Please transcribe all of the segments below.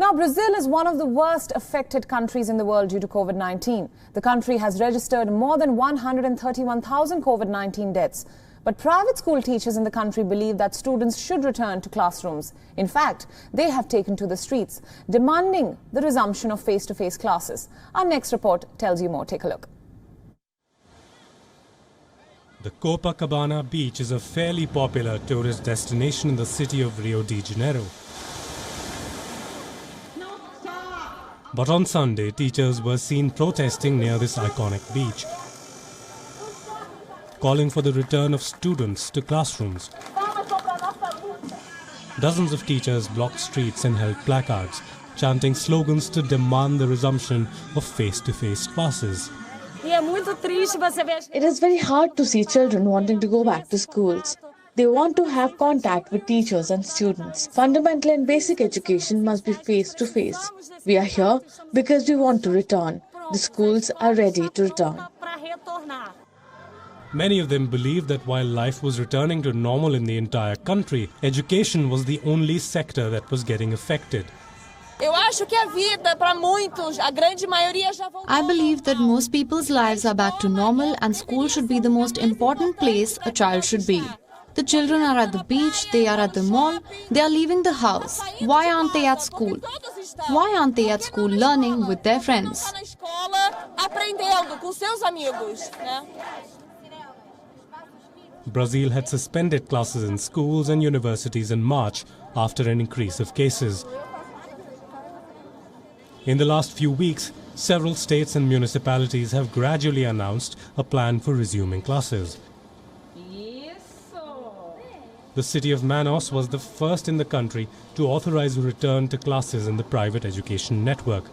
Now, Brazil is one of the worst affected countries in the world due to COVID-19. The country has registered more than 131,000 COVID-19 deaths. But private school teachers in the country believe that students should return to classrooms. In fact, they have taken to the streets, demanding the resumption of face-to-face classes. Our next report tells you more. Take a look. The Copacabana beach is a fairly popular tourist destination in the city of Rio de Janeiro. But on Sunday, teachers were seen protesting near this iconic beach, calling for the return of students to classrooms. Dozens of teachers blocked streets and held placards, chanting slogans to demand the resumption of face-to-face classes. It is very hard to see children wanting to go back to schools. They want to have contact with teachers and students. Fundamental and basic education must be face-to-face. We are here because we want to return. The schools are ready to return. Many of them believe that while life was returning to normal in the entire country, education was the only sector that was getting affected. I believe that most people's lives are back to normal and school should be the most important place a child should be. The children are at the beach, they are at the mall, they are leaving the house. Why aren't they at school? Why aren't they at school learning with their friends? Brazil had suspended classes in schools and universities in March after an increase of cases. In the last few weeks, several states and municipalities have gradually announced a plan for resuming classes. The city of Manaus was the first in the country to authorize a return to classes in the private education network.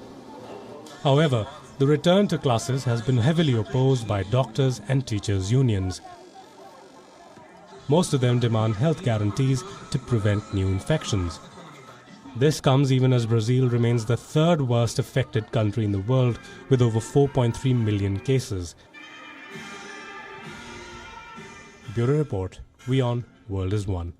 However, the return to classes has been heavily opposed by doctors and teachers' unions. Most of them demand health guarantees to prevent new infections. This comes even as Brazil remains the third worst affected country in the world with over 4.3 million cases. Bureau Report, WION World is One.